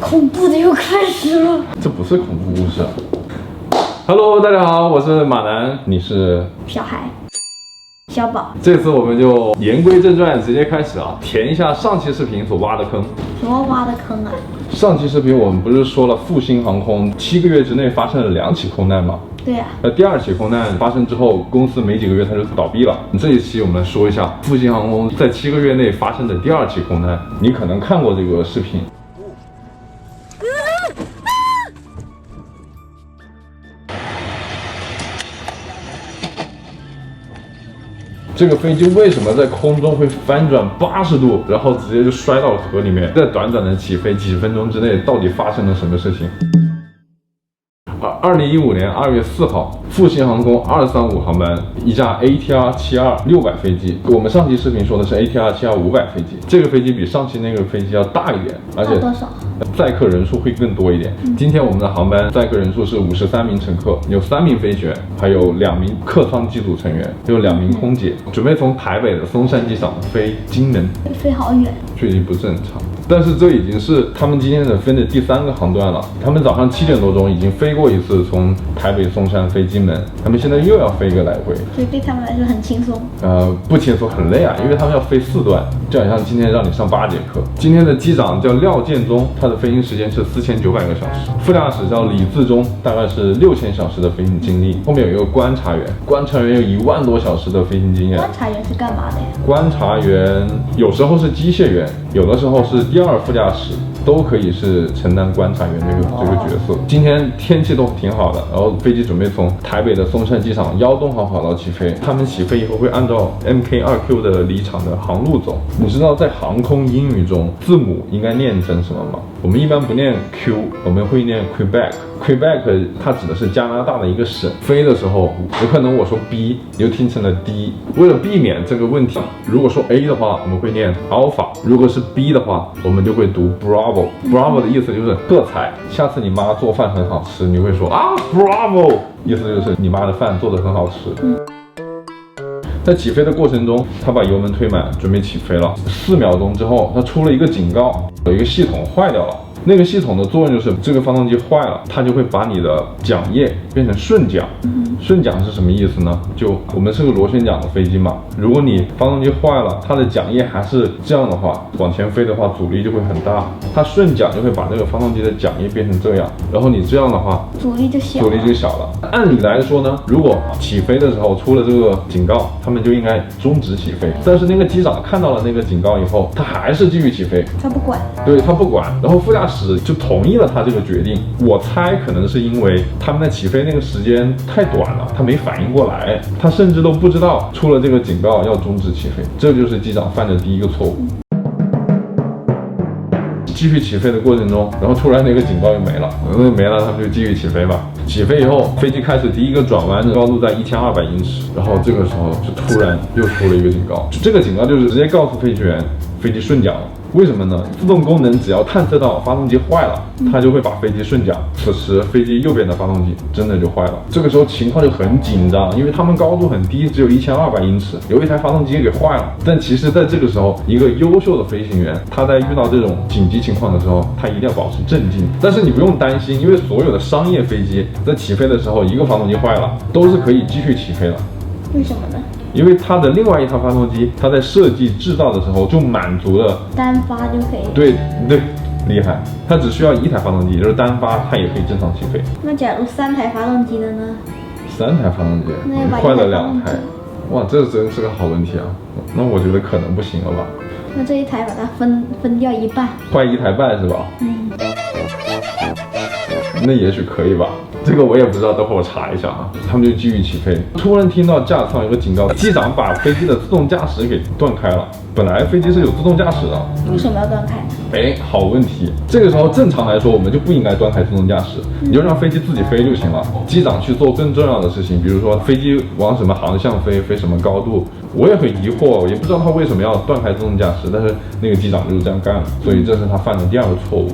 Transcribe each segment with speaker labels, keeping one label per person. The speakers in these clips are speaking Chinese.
Speaker 1: 恐怖的又开始了。
Speaker 2: 这不是恐怖故事啊。Hello， 大家好，我是马南，你是
Speaker 1: 小孩。小宝，
Speaker 2: 这次我们就言归正传，直接开始啊，填一下上期视频所挖的坑。
Speaker 1: 什么挖的坑啊？
Speaker 2: 上期视频我们不是说了复兴航空7个月之内发生了2起空难吗？
Speaker 1: 对呀。
Speaker 2: 第2起空难发生之后，公司没几个月它就倒闭了。这一期我们来说一下复兴航空在7个月内发生的第2起空难。你可能看过这个视频。这个飞机为什么在空中会翻转80度，然后直接就摔到了河里面？在短短的起飞几分钟之内，到底发生了什么事情？2015年2月4号，复兴航空235航班，一架 ATR-72 600飞机。我们上期视频说的是 ATR-72 500飞机，这个飞机比上期那个飞机要大一点，而且
Speaker 1: 多少？
Speaker 2: 载客人数会更多一点。今天我们的航班载客人数是53名乘客，有3名飞行员，还有2名客舱机组成员，有2名空姐，准备从台北的松山机场飞金门。
Speaker 1: 飞好远，
Speaker 2: 距离不是很长。但是这已经是他们今天的飞的第3个航段了。他们早上7点多钟已经飞过一次从台北松山飞金门，他们现在又要飞一个来回，
Speaker 1: 所以对他们来说很轻松。
Speaker 2: 不轻松，很累啊，因为他们要飞4段，就好像今天让你上8节课。今天的机长叫廖建忠，他的飞行时间是4900个小时。副驾驶叫李自忠，大概是6000小时的飞行经历。后面有一个观察员，观察员有1万多小时的飞行经验。
Speaker 1: 观察员是干嘛的呀？
Speaker 2: 观察员有时候是机械员，有的时候是第2副驾驶，都可以是承担观察员这个角色。今天天气都挺好的，然后飞机准备从台北的松山机场幺东航跑道起飞。他们起飞以后会按照 MK2Q 的离场的航路走。你知道在航空英语中字母应该念成什么吗？我们一般不念 Q， 我们会念 Quebec。Quebec 它指的是加拿大的一个省。飞的时候有可能我说 B， 你就听成了 D。为了避免这个问题，如果说 A 的话，我们会念 Alpha； 如果是 B 的话，我们就会读 Bravo。Bravo 的意思就是喝彩。下次你妈做饭很好吃，你会说啊 Bravo， 意思就是你妈的饭做得很好吃。在起飞的过程中，他把油门推满，准备起飞了。4秒钟之后，他出了一个警告，有一个系统坏掉了。那个系统的作用就是这个发动机坏了，它就会把你的桨叶变成顺桨。顺桨是什么意思呢？就我们是个螺旋桨的飞机嘛，如果你发动机坏了，它的桨叶还是这样的话，往前飞的话阻力就会很大。它顺桨就会把这个发动机的桨叶变成这样，然后你这样的话，
Speaker 1: 阻力就小了。
Speaker 2: 按理来说呢，如果起飞的时候出了这个警告，他们就应该终止起飞。但是那个机长看到了那个警告以后，他还是继续起飞，
Speaker 1: 他不管。
Speaker 2: 对，他不管。然后副驾驶就同意了他这个决定。我猜可能是因为他们在起飞那个时间太短了，他没反应过来，他甚至都不知道出了这个警告要终止起飞。这就是机长犯的第1个错误。继续起飞的过程中，然后突然那个警告又没了，没了，他们就继续起飞吧。起飞以后，飞机开始第1个转弯的高度在1200英尺，然后这个时候就突然又出了一个警告。这个警告就是直接告诉飞行员，飞机顺桨了。为什么呢？自动功能只要探测到发动机坏了，它就会把飞机顺桨。此时飞机右边的发动机真的就坏了。这个时候情况就很紧张，因为他们高度很低，只有1200英尺，有一台发动机给坏了。但其实在这个时候，一个优秀的飞行员，他在遇到这种紧急情况的时候，他一定要保持镇静。但是你不用担心，因为所有的商业飞机在起飞的时候，一个发动机坏了，都是可以继续起飞的。
Speaker 1: 为什么呢？
Speaker 2: 因为它的另外一套发动机，它在设计制造的时候就满足了
Speaker 1: 单发就可以。
Speaker 2: 对，厉害，它只需要1台发动机，也就是单发，它也可以正常起飞。
Speaker 1: 那假如3台发动机的呢
Speaker 2: ？3台发动机，坏了2台，哇，这真是个好问题啊！那我觉得可能不行了吧？
Speaker 1: 那这一台把它分掉1半，
Speaker 2: 坏1台半是吧？那也许可以吧，这个我也不知道，等会我查一下啊。他们就继续起飞，突然听到驾舱有个警告，机长把飞机的自动驾驶给断开了。本来飞机是有自动驾驶的，
Speaker 1: 为什么要断开？
Speaker 2: 好问题。这个时候正常来说，我们就不应该断开自动驾驶，你就让飞机自己飞就行了。机长去做更重要的事情，比如说飞机往什么航向飞，飞什么高度。我也很疑惑，也不知道他为什么要断开自动驾驶，但是那个机长就是这样干了，所以这是他犯的第2个错误。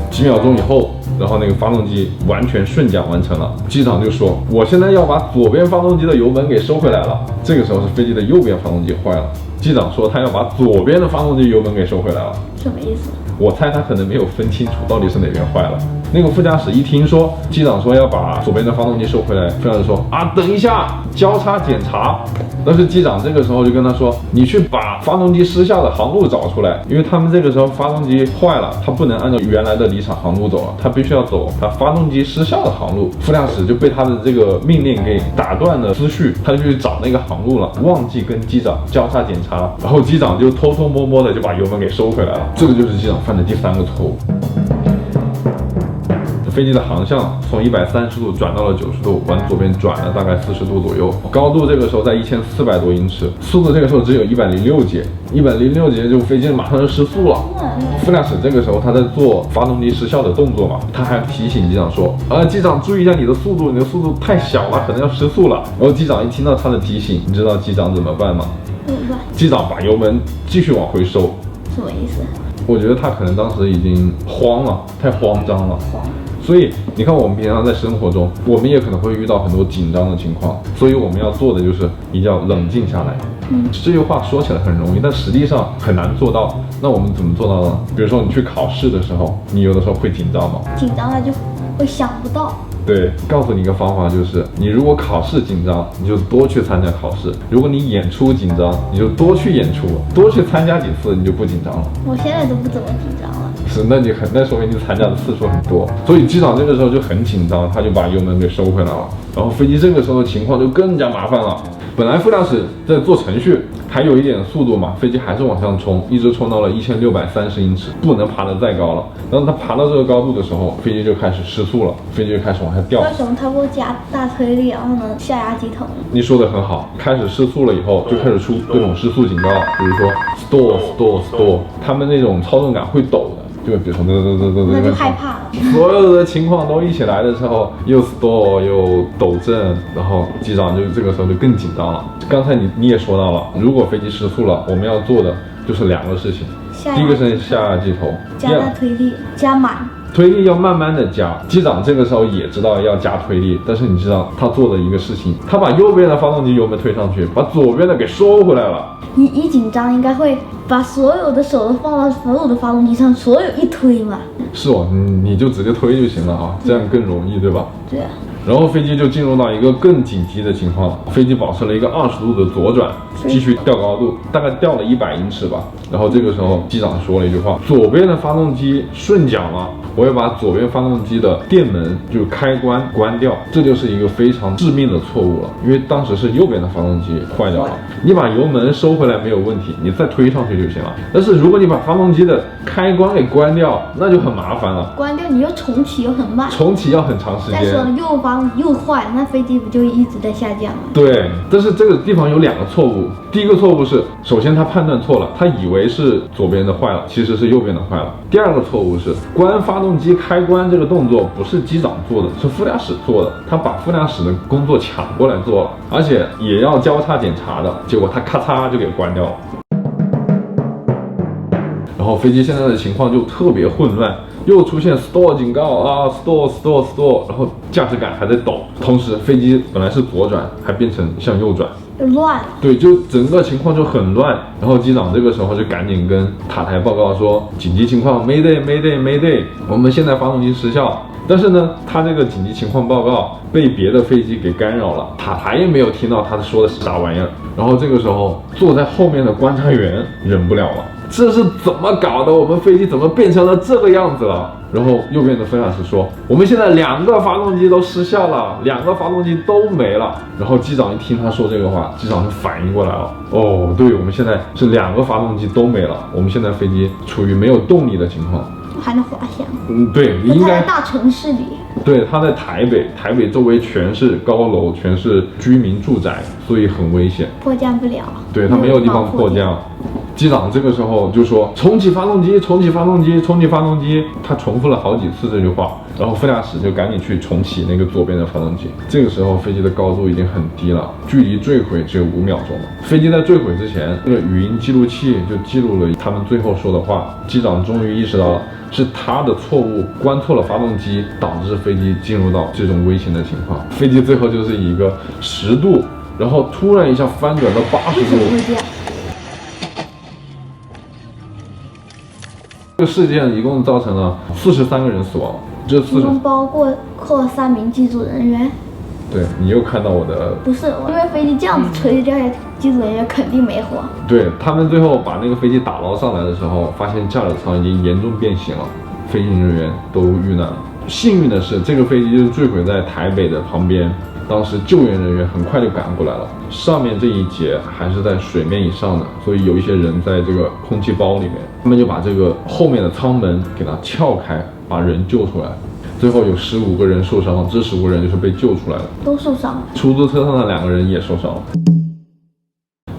Speaker 2: 几秒钟以后，然后那个发动机完全顺桨完成了。机长就说：“我现在要把左边发动机的油门给收回来了。”这个时候是飞机的右边发动机坏了。机长说他要把左边的发动机油门给收回来了。
Speaker 1: 什么意思？
Speaker 2: 我猜他可能没有分清楚到底是哪边坏了。那个副驾驶一听说机长说要把左边的发动机收回来，副驾驶说啊，等一下，交叉检查。但是机长这个时候就跟他说，你去把发动机失效的航路找出来，因为他们这个时候发动机坏了，他不能按照原来的离场航路走了，他必须要走他发动机失效的航路。副驾驶就被他的这个命令给打断了思绪，他就去找那个航路了，忘记跟机长交叉检查，然后机长就偷偷摸摸的就把油门给收回来了。这个就是机长犯的第3个错误。飞机的航向从130度转到了90度，往左边转了大概40度左右，高度这个时候在1400多英尺，速度这个时候只有106节，106节就飞机马上就失速了。副驾驶这个时候他在做发动机失效的动作嘛，他还提醒机长说，机长注意一下你的速度，你的速度太小了，可能要失速了。然后机长一听到他的提醒，你知道机长怎么办吗？
Speaker 1: 怎么办？
Speaker 2: 机长把油门继续往回收。
Speaker 1: 什么意思？
Speaker 2: 我觉得他可能当时已经慌了，太慌张了。所以你看，我们平常在生活中，我们也可能会遇到很多紧张的情况，所以我们要做的就是一定要冷静下来。这句话说起来很容易，但实际上很难做到。那我们怎么做到呢？比如说你去考试的时候，你有的时候会紧张吗？
Speaker 1: 紧张了就会想不到。
Speaker 2: 对，告诉你一个方法，就是你如果考试紧张，你就多去参加考试；如果你演出紧张，你就多去演出，多去参加几次，你就不紧张了。
Speaker 1: 我现在都不怎么紧张了。
Speaker 2: 是，那说明你参加的次数很多。所以机长这个时候就很紧张，他就把油门给收回来了。然后飞机这个时候的情况就更加麻烦了。本来副驾驶在做程序，还有一点速度嘛，飞机还是往上冲，一直冲到了1630英尺，不能爬得再高了。当它爬到这个高度的时候，飞机就开始失速了，飞机就开始往下掉。
Speaker 1: 为什么它会加大推力，然后呢下压机头？
Speaker 2: 你说的很好，开始失速了以后，就开始出各种失速警告，比如说 stall，他们那种操纵杆会抖的。就比如说
Speaker 1: 那就害怕了。
Speaker 2: 所有的情况都一起来的时候，又 stall 又抖震，然后机长就这个时候就更紧张了。刚才你也说到了，如果飞机失速了，我们要做的就是2个事情。第一个是下压机头，
Speaker 1: 加大推力，加满。
Speaker 2: 推力要慢慢的加，机长这个时候也知道要加推力，但是你知道他做的一个事情，他把右边的发动机油门推上去，把左边的给收回来了。
Speaker 1: 一紧张应该会把所有的手都放到所有的发动机上，所有一推嘛。
Speaker 2: 是哦，你就直接推就行了啊，这样更容易，对吧？
Speaker 1: 对啊。
Speaker 2: 然后飞机就进入到一个更紧急的情况了，飞机保持了一个20度的左转，继续掉高度，大概掉了100英尺吧。然后这个时候机长说了一句话：左边的发动机顺桨了，我要把左边发动机的电门就开关关掉。这就是一个非常致命的错误了，因为当时是右边的发动机坏掉了，你把油门收回来没有问题，你再推上去就行了。但是如果你把发动机的开关给关掉，那就很麻烦了。
Speaker 1: 关掉你又重启又很慢，
Speaker 2: 重启要很长时间。
Speaker 1: 再说右发动机又坏了，那飞机不就一直在下降吗？
Speaker 2: 对，但是这个地方有2个错误。第一个错误是，首先他判断错了，他以为是左边的坏了，其实是右边的坏了。第2个错误是，关发动机开关这个动作不是机长做的，是副驾驶做的，他把副驾驶的工作抢过来做了，而且也要交叉检查的，结果他咔嚓就给关掉了。然后飞机现在的情况就特别混乱，又出现 stall 警告啊 stall， 然后驾驶杆还在抖，同时飞机本来是左转，还变成向右转，
Speaker 1: 乱。
Speaker 2: 对，就整个情况就很乱。然后机长这个时候就赶紧跟塔台报告说，紧急情况 Mayday， 我们现在发动机失效。但是呢，他这个紧急情况报告被别的飞机给干扰了，塔台也没有听到他说的是啥玩意儿。然后这个时候坐在后面的观察员忍不了了，这是怎么搞的？我们飞机怎么变成了这个样子了？然后右边的副驾驶说，我们现在2个发动机都失效了，2个发动机都没了。然后机长一听他说这个话，机长就反应过来了，哦，对，我们现在是2个发动机都没了，我们现在飞机处于没有动力的情况。
Speaker 1: 还能滑翔？
Speaker 2: 对，应该
Speaker 1: 在大城市里。
Speaker 2: 对，他在台北周围全是高楼，全是居民住宅，所以很危险，
Speaker 1: 迫降不了。
Speaker 2: 对，他没有地方迫降。机长这个时候就说重启发动机，重启发动机，重启发动机，他重复了好几次这句话。然后副驾驶就赶紧去重启那个左边的发动机。这个时候飞机的高度已经很低了，距离坠毁只有5秒钟了。飞机在坠毁之前，这个语音记录器就记录了他们最后说的话。机长终于意识到了是他的错误，关错了发动机，导致飞机进入到这种危险的情况。飞机最后就是以一个10度，然后突然一下翻转到80度。这个事件一共造成了43个人死亡，这
Speaker 1: 其中包括3名机组人员。
Speaker 2: 对，你又看到我的。
Speaker 1: 不是，因为飞机这样子吹，这些机组人员肯定没活。
Speaker 2: 对，他们最后把那个飞机打捞上来的时候，发现驾驶舱已经严重变形了，飞行人员都遇难了。幸运的是，这个飞机就是坠毁在台北的旁边，当时救援人员很快就赶过来了。上面这一节还是在水面以上的，所以有一些人在这个空气包里面，他们就把这个后面的舱门给它撬开，把人救出来。最后有15个人受伤，这15个人就是被救出来了，
Speaker 1: 都受伤了。
Speaker 2: 出租车上的2个人也受伤了。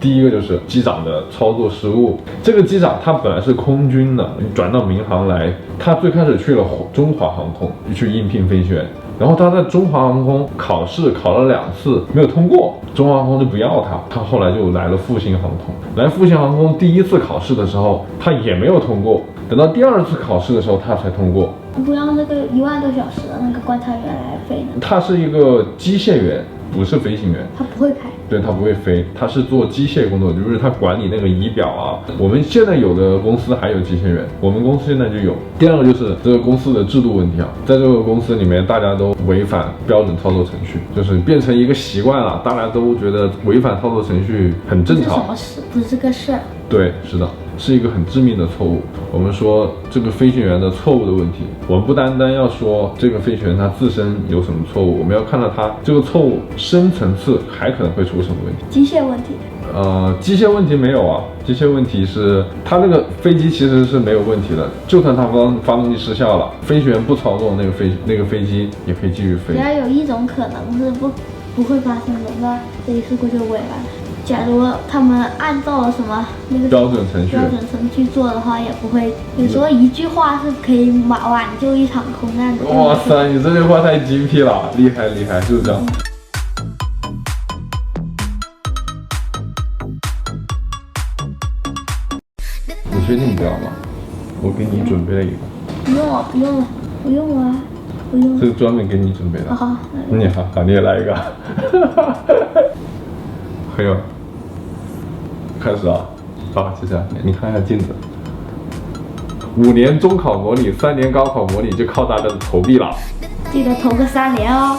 Speaker 2: 第一个就是机长的操作失误。这个机长他本来是空军的，转到民航来，他最开始去了中华航空去应聘飞行员，然后他在中华航空考试考了2次没有通过，中华航空就不要他，他后来就来了复兴航空。来复兴航空第1次考试的时候，他也没有通过，等到第2次考试的时候他才通过。
Speaker 1: 不让那个1万多小时的那个观察员来飞呢？
Speaker 2: 他是一个机械员，不是飞行员。
Speaker 1: 他不会开。
Speaker 2: 对，他不会飞，他是做机械工作，就是他管理那个仪表啊。我们现在有的公司还有机械员，我们公司现在就有。第2个就是这个公司的制度问题啊，在这个公司里面，大家都违反标准操作程序，就是变成一个习惯了，大家都觉得违反操作程序很正常。
Speaker 1: 这什么事？不是个事儿。
Speaker 2: 对，是的，是一个很致命的错误。我们说这个飞行员的错误的问题，我们不单单要说这个飞行员他自身有什么错误，我们要看到他这个错误深层次还可能会出什么问题。
Speaker 1: 机械问题。
Speaker 2: 机械问题没有啊，机械问题是他那个飞机其实是没有问题的，就算它发动机失效了，飞行员不操纵那个飞机也可以继续飞。
Speaker 1: 只要有一种可能是不会发生的，那飞机事故就违了。假如他们按照了什么那个
Speaker 2: 标准程
Speaker 1: 序做的话，也不会。有时候一句话是可以挽救一场空难的。
Speaker 2: 哇塞，你这句话太精辟了，厉害厉害，就是这样。你确定你不要吗？我给你准备了一个。
Speaker 1: 不用了，不用了，不用了，不用了。
Speaker 2: 这是专门给你准备的。
Speaker 1: 好，
Speaker 2: 你好，你也来一个。还有，开始啊！好，接下来你看一下镜子。5年中考模拟，3年高考模拟，就靠大家的投币了。
Speaker 1: 记得投个3年哦。